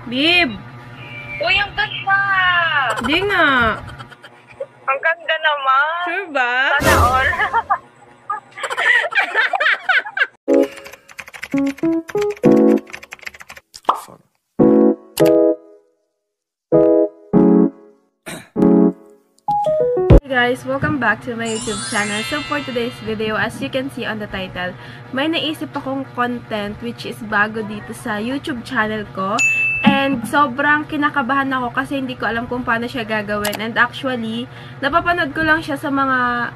Bib! Uy, ang ganda! Di nga. Ang ganda naman. Sure ba? Sana all. Hey guys, welcome back to my YouTube channel. So for today's video, as you can see on the title, may naisip akong content which is bago dito sa YouTube channel ko. And sobrang kinakabahan ako kasi hindi ko alam kung paano siya gagawin. And actually, napapanood ko lang siya sa mga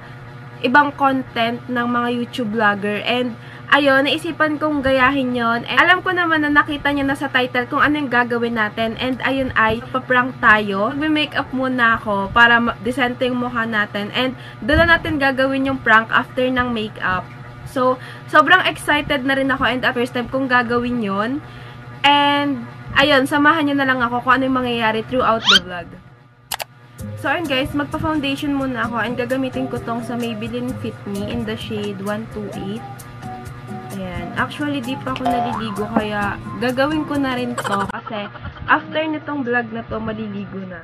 ibang content ng mga YouTube vlogger. And ayun, naisipan kong gayahin yon. And alam ko naman na nakita niyo na sa title kung ano yung gagawin natin. And ayun ay, paprank tayo. Mag-makeup muna ako para decente yung mukha natin. And doon na natin gagawin yung prank after ng makeup. So, sobrang excited na rin ako and at first time kong gagawin yon. And ayun, samahan nyo na lang ako kung ano yung mangyayari throughout the vlog. So, ayun guys, magpa-foundation muna ako and gagamitin ko tong sa Maybelline Fit Me in the shade 128. Ayan. Actually, di pa ako naliligo kaya gagawin ko na rin to kasi after nitong vlog na to, maliligo na.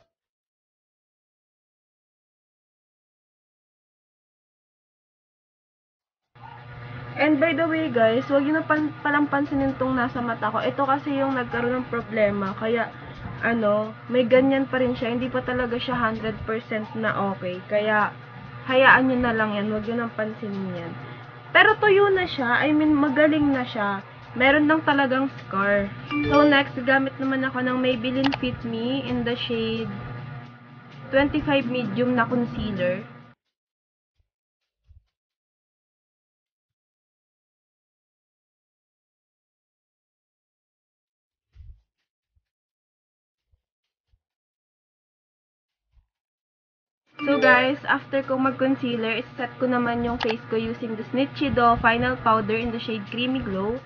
And by the way guys, huwag yun na palang pansinin itong nasa mata ko. Ito kasi yung nagkaroon ng problema. Kaya, may ganyan pa rin siya. Hindi pa talaga siya 100% na okay. Kaya, hayaan nyo na lang yan. Huwag yun ang pansinin yan. Pero tuyo na siya. I mean, magaling na siya. Meron lang talagang scar. So next, gamit naman ako ng Maybelline Fit Me in the shade 25 medium na concealer. So guys, after kong mag-concealer, set ko naman yung face ko using the Snitchido Final Powder in the shade Creamy Glow.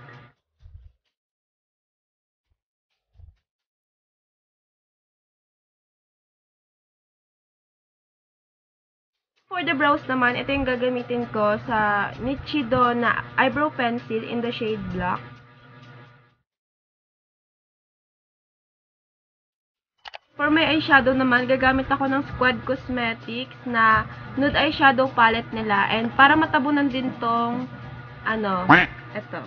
For the brows naman, ito yung gagamitin ko sa Snitchido na eyebrow pencil in the shade Black. For my eyeshadow naman, gagamit ako ng Squad Cosmetics na nude eyeshadow palette nila. And para matabunan din tong, eto.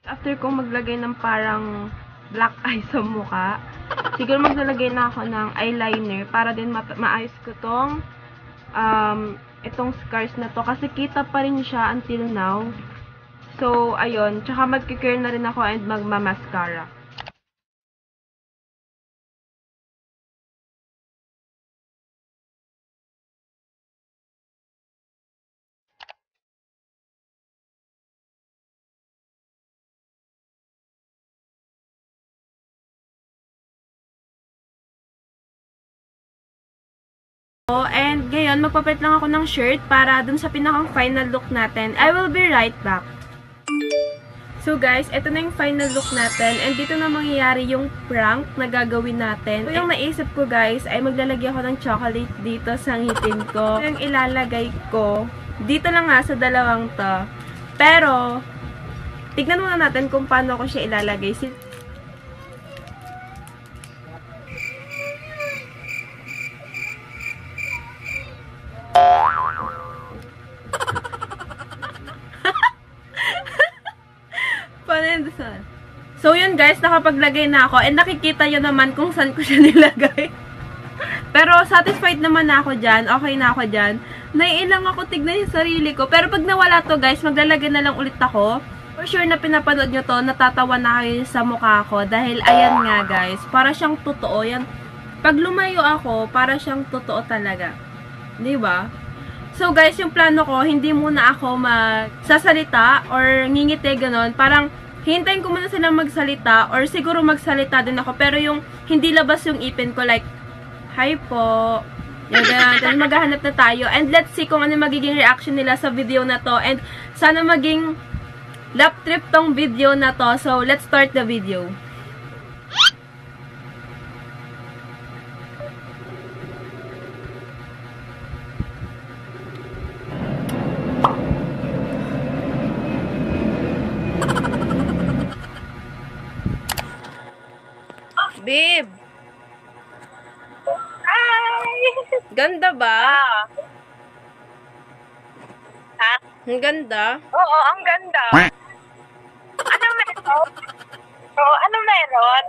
After kong maglagay ng parang black eye sa mukha, siguro maglalagay na ako ng eyeliner para din maayos ko tong itong scars na to kasi kita pa rin siya until now. So, ayun. Tsaka magkikare na rin ako and magmamascara. And ngayon, magpapalit lang ako ng shirt para dun sa pinakang final look natin. I will be right back. So guys, ito na yung final look natin. And dito na mangyayari yung prank na gagawin natin. So yung naisip ko guys, ay maglalagay ako ng chocolate dito sa ngipin ko. Yung ilalagay ko, dito lang nga sa dalawang to. Pero, tignan muna natin kung paano ko siya ilalagay. So yun guys, nakapaglagay na ako and nakikita nyo naman kung saan ko siya nilagay. Pero satisfied naman na ako dyan, okay na ako dyan. Naiilang ako tignan yung sarili ko. Pero pag nawala to guys, maglalagay na lang ulit ako. For sure na pinapanood nyo to, natatawa na kayo sa mukha ko. Dahil ayan nga guys, para siyang totoo. Yan. Pag lumayo ako, para siyang totoo talaga. Diba? So guys, yung plano ko, hindi muna ako magsasalita or ngingiti ganon. Parang hintayin ko muna silang magsalita or siguro magsalita din ako. Pero yung hindi labas yung ipin ko like, hi po. Then maghahanap na tayo. And let's see kung ano magiging reaction nila sa video na to. And sana maging lap trip tong video na to. So let's start the video. Babe, Hi! ganda ba? Ah. Ha? Ang ganda. Oo, ang ganda. Ano meron? Oo, ano meron?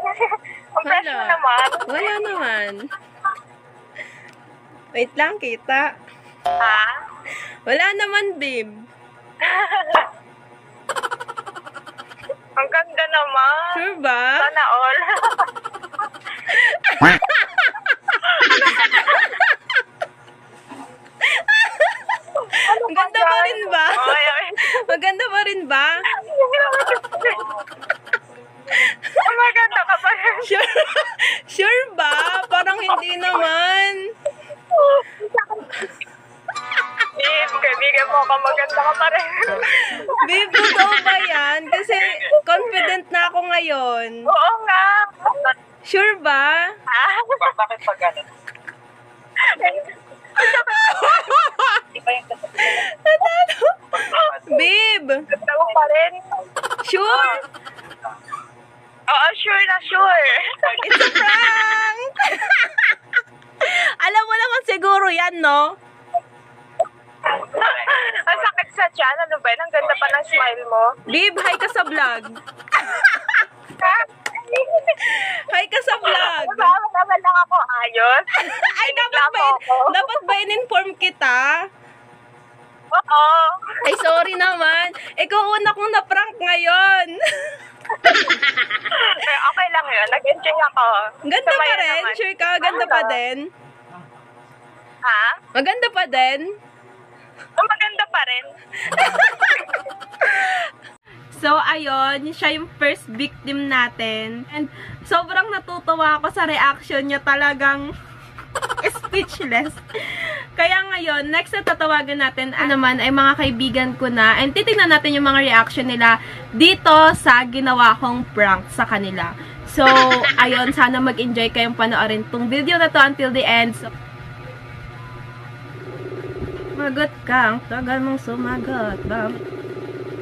Ang fresh mo Wala. naman. Wala naman. Wait lang, kita. Ha? Wala naman, babe. Ang ganda naman. Sure ba? Sana all. Ang ganda pa rin ba? Ay, ay. Maganda pa rin ba? Oh, maganda ka pa rin. Sure, sure ba? Parang hindi naman. Kaibigan mo ka, maganda ka pa rin. Babe, totoo ba yan? Kasi confident na ako ngayon. Oo nga. Sure ba? Ha? Bakit pa ganun? Babe, Ganda mo pa rin. sure? Oo, sure na sure. It's a prank! Alam mo naman siguro yan, no? Ang sakit sa tiyan. Ano ba yun? Ang ganda pa ng smile mo. Babe, hi ka sa vlog. Hi ka sa vlog. Kasama naman lang ako. Ayos. Ay, dapat ba in-inform kita? Oo. Ay, sorry naman. Ikaw una kong na-prank ngayon. Okay lang yun. Nag-enjoy ako. Ganda pa Sumaya rin. naman. Sure ka? Ganda pa din. Ha? Maganda pa din. Maganda pa rin. So, ayun, siya yung first victim natin. And sobrang natutuwa ako sa reaction niya, talagang speechless. Kaya ngayon, next na tatawagan natin naman ay mga kaibigan ko na. And titignan natin yung mga reaction nila dito sa ginawa kong prank sa kanila. So, ayun, sana mag-enjoy kayong panoorin tong video na to until the end. So, magot ka. Ang tagal mong sumagot.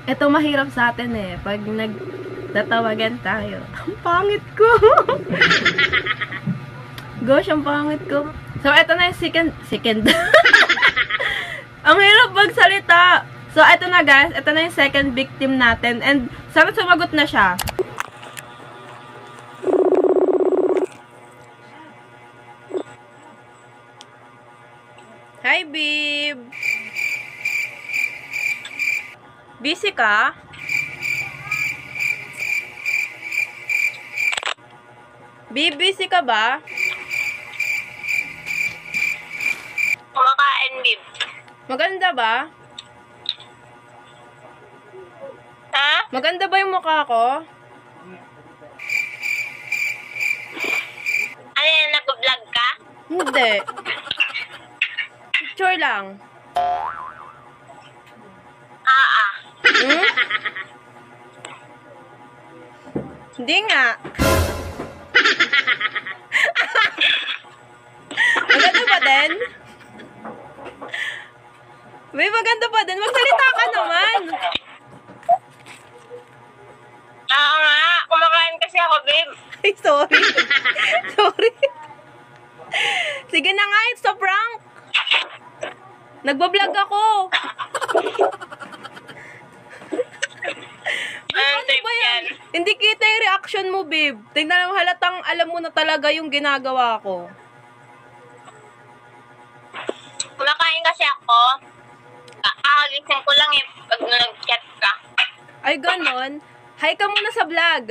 Ito mahirap sa atin eh. Pag nagtatawagan tayo. Ang pangit ko. Gosh, ang pangit ko. So, ito na yung second. Ang hirap magsalita. So, ito na guys. Ito na yung second victim natin. And, sana sumagot na siya. Hi, babe. Busy ka? Babe, busy ka ba? Kumakain, babe. Maganda ba? Ha? Maganda ba yung mukha ko? Ano yan? Nag-vlog ka? Hindi. Picture lang. Hmm? Hindi nga. Maganda pa din? May maganda pa din. Magsalita ka naman. Oo nga. Kumakain kasi ako, babe. Ay, sorry. Sorry. Sige na nga, it's a prank. Nagbablog ako. Ano ba yan? Hindi kita yung reaction mo, babe. Tingnan mo, halatang alam mo na talaga yung ginagawa ko. Kumakain kasi ako. Kakagising ko lang eh pag nag-chat ka. Ay, ganon. Hi ka muna sa vlog.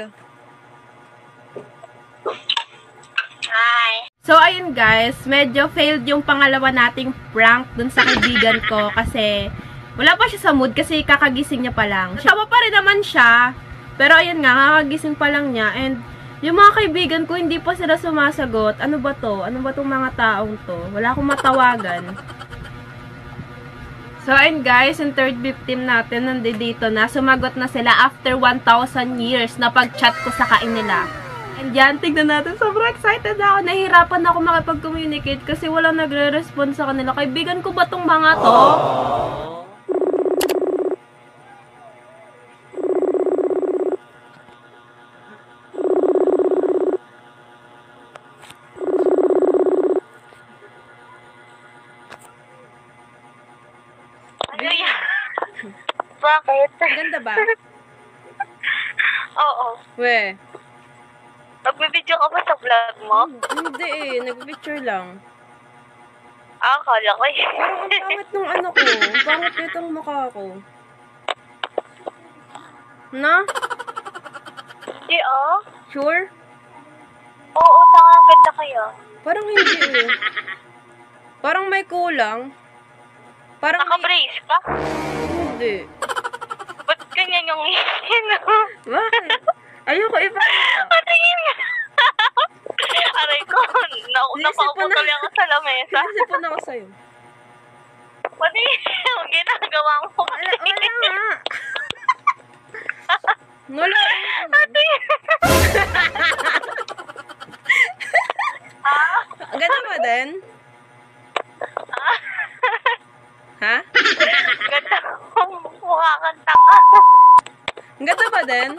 Hi. So, ayun guys, medyo failed yung pangalawa nating prank dun sa kaibigan ko kasi wala pa siya sa mood kasi kakagising niya pa lang. Tawa pa rin naman siya, pero ayun nga, kakagising pa lang niya and yung mga kaibigan ko hindi pa sila sumasagot. Ano ba to? Ano ba tong mga taong to? Wala akong matawagan. So, ayun guys, yung third victim natin nandito na. Sumagot na sila after 1,000 years na pag-chat ko sa kanila. And yan, tignan natin. Sobrang excited ako. Nahihirapan ako makipag-communicate kasi walang nagre-respond sa kanila. Kaibigan ko ba tong mga to? Bakit? Ganda ba? Oo. We. Nagbibideo ka ba sa vlog mo? Hindi eh. Nag-picture lang. Akala ko eh. Parang ang pangit nung ano ko. Ang pangit nitong mukha ko. Na? Hindi ah. Sure? Oo, ang ganda kayo. Parang hindi eh. Parang may kulang. Parang Naka-brace ka? Hindi. Ba't ganyan yung ngipin? Bakit? Ayoko ipakita. Patingin nga. Aray ko, napakaputol ako sa lamesa. Sinisipon ako sa'yo. Patingin yung ginagawa mo. Wala nga. Wala. Patingin. Ganda ba din? Ha? Ganda kong mukha kang tanga. Ganda ba din?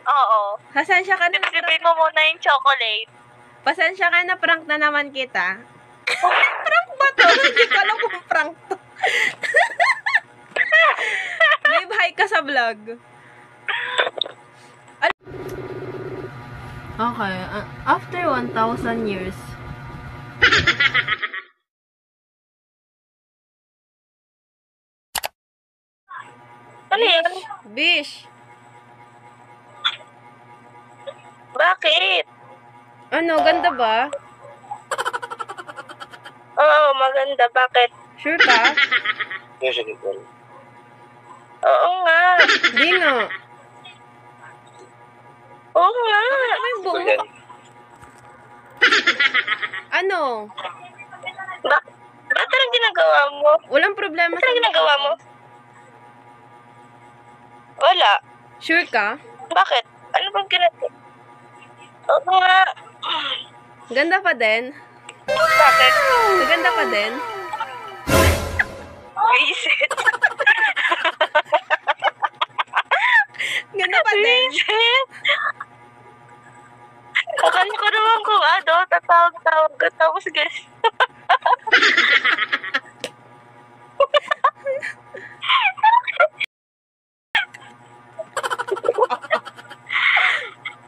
Oo. Pasensya ka na. Sipsipin mo muna yung chocolate. Pasensya ka na, prank na naman kita. Prank ba to? Hindi ko alam kung prank to. Babe, hi ka sa vlog. Okay, after 1,000 years. Ano yan? Bish. Bakit? Ano, ganda ba? Oo, maganda. Bakit? Sure ka? Oo nga. Di nga. Oo nga. Ano yung buong mukha? Ano? Ba't anong ginagawa mo? Walang problema Ba't anong ginagawa mo? Wala. Sure ka? Bakit? Ano bang ginagawa? Oo nga. Ganda pa din? Bakit? Ganda pa din? Visit. Ganda pa din? Visit. Akala ko naman kung ano, tatawag-tawag ka tapos guys.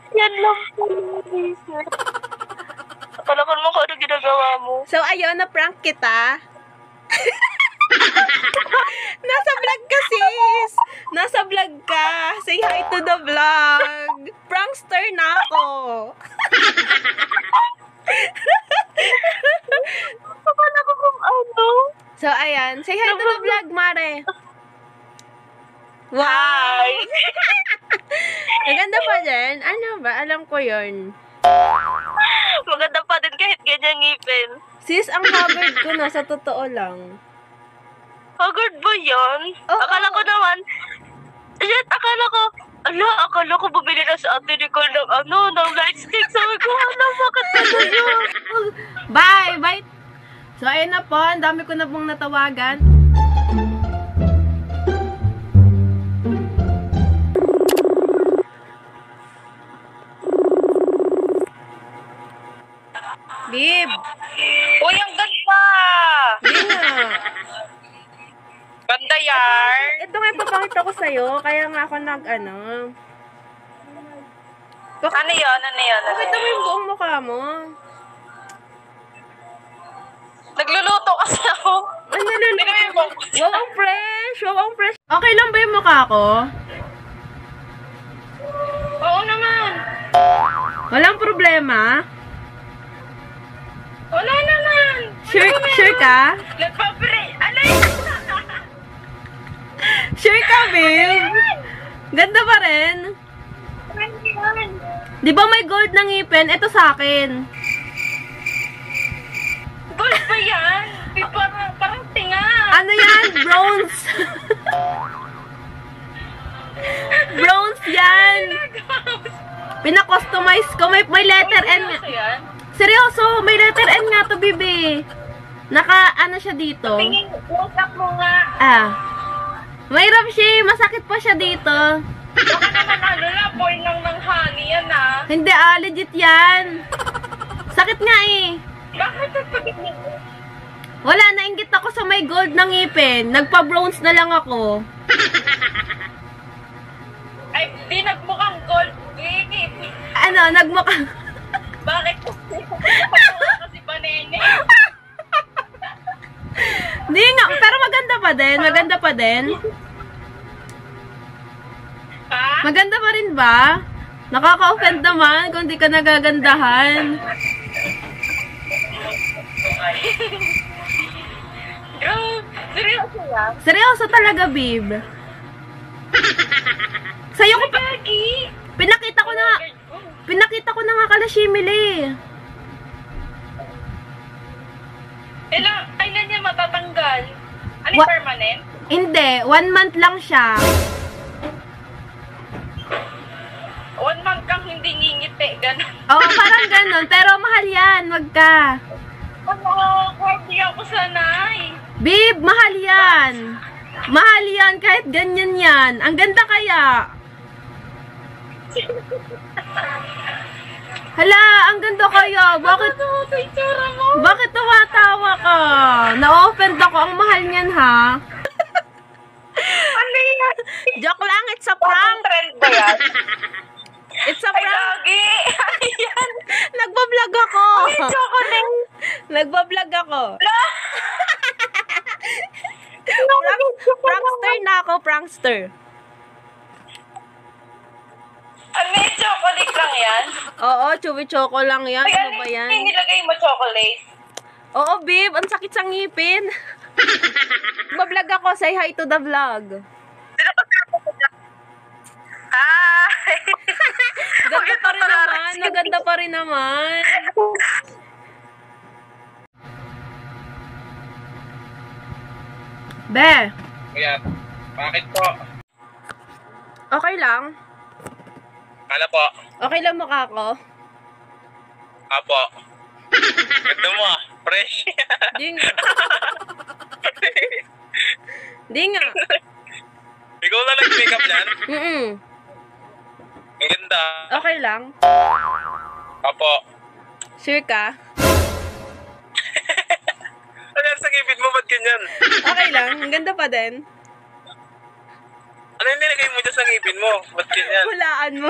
Yan lang po. Akala ko naman kung ano ginagawa mo. So, ayun, na-prank kita. Nasa vlog ka, sis! Nasa vlog ka! Say hi to the vlog! Prankster na ako! Akala ko kung ano. So, ayan. Say hi to the vlog, Mare! Wow! Hi! Maganda pa din? Ano ba? Alam ko yun. Maganda pa din kahit ganyan ngipin. Sis, ang Harvard ko na, sa totoo lang. Haggard ba yan? Oo. Akala ko naman, akala ko bumili na sa ate Nicole ng light stick. Sabi ko, bakit na yun? Bye! Bye! So, ayun na po. Ang dami ko na pong natawagan. Babe! Uy, ang ganda! Di nga. Ganda yarn! Ito nga ipapakita ko sa'yo. Kaya nga ako nag-ano. Ano yun? Pakita mo yung buong mukha mo. Nagluluto kasi ako. Ano naluluto? Tingnan mo. Wow, ang fresh! Wow, ang fresh! Okay lang ba yung mukha ko? Oo naman. Walang problema? Wala naman. Sure ka? Nagpapre. Alay! Sure ka, babe? Ganda pa rin. Di ba may gold na ngipin? Ito sa akin. Gold ba yan? Parang tinga. Ano yan? Bronze. Bronze yan. Pina-customize ko. May letter N nga. Seryoso, may letter N nga to, bibi. Ano siya dito? Tingin, usap mo nga. Mahirap siya. Masakit pa siya dito. Baka naman boy ng honey yan Hindi, legit yan. Sakit nga eh. Bakit nagpagiging? Wala, nainggit ako sa may gold ng ngipin. Nagpa-bronze na lang ako. Ano, nagmukha... Bakit? Kasi ba, nene? Di nga, pero maganda pa din. Maganda pa din. Ha? Maganda pa rin ba? Nakaka-offend naman kung di ka nagagandahan. Seryoso yan? Seryoso talaga, babe. Sa'yo ko pa... Gagi! Pinakita ko na nga kala Shimili. Kailan niya matatanggal? Ano Wa- permanent? Hindi, 1 month lang siya. 1 month kang hindi ngingiti, gano'n. Oo, parang ganun. Pero mahal yan, wag ka. Hindi ako sanay. Babe, mahal yan. Mahal yan, kahit ganyan yan. Ang ganda kaya. Hala, ang ganda kaya. Bakit tumatawa ka? Na-offend ako. Ang mahal niyan, ha? Ano yan? Joke lang, it's a Prank prank. trend ba yan? It's a Ay, prank. gagi! Ayan! Nagbablog ako. Chocolate! Nagbablog ako. Prankster na ako, prankster. Ano yung chocolate lang yan? Oo, chewy choco lang yan. Ay, Ano ba yan? yung nilagay mo chocolate? Oo, babe. Ang sakit sa ngipin. Nagbablog ako. Say hi to the vlog. Hi! Ganda pa rin naman. Maganda pa rin naman. Be, Kuya, bakit po? okay lang? Ano po? Okay lang mukha ko? Apo. Ganda mo ah. Fresh. Di nga. Di nga. Ikaw na nag-makeup niyan? Ang ganda. Okay lang? Apo. Sure ka? Ano yan sa ngipin mo? Ba't ganyan? Okay lang. Ang ganda pa din. Ano yung nilagay mo dyan sa ngipin mo? Ba't ganyan? Hulaan mo.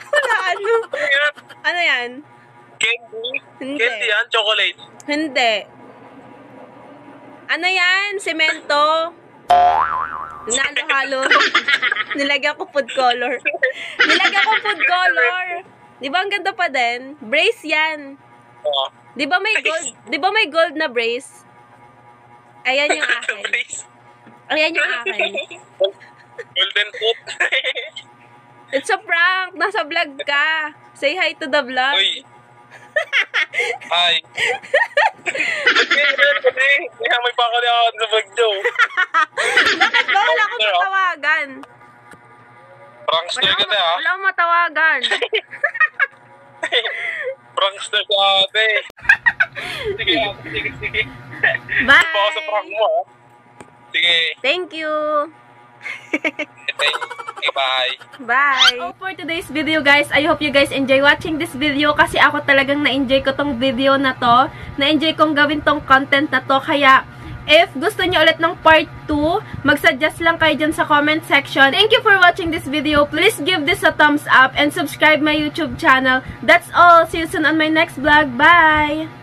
Hulaan mo. Ano yan? Ano yan? Candy? Hindi. Candy yan? Chocolate? Hindi. Ano yan? Semento? Nalo-halo. Nilagyan ko food color. Nilagyan ko food color. Di ba ang ganda pa din? Brace yan. Oo. Di ba may gold? Di ba may gold na brace? Ayan yung akin. Brace. Ayan yung akin. Golden foot. It's a prank. Nasa vlog ka. Say hi to the vlog. Uy. Hi. Ba't ganyan? Kaya may pakali ako sa vlog daw. Bakit ba wala akong matawagan? Prankster ka na ha? Wala akong matawagan. Prankster ka ate. Sige ate, sige. Bye! Baka sa prank mo ha. Sige. Thank you! Bye. Bye! So for today's video guys, I hope you guys enjoy watching this video kasi ako talagang na-enjoy ko tong video na to. Na-enjoy kong gawin tong content na to. Kaya, if gusto niyo ulit ng part 2, mag-suggest lang kayo dyan sa comment section. Thank you for watching this video. Please give this a thumbs up and subscribe my YouTube channel. That's all. See you soon on my next vlog. Bye!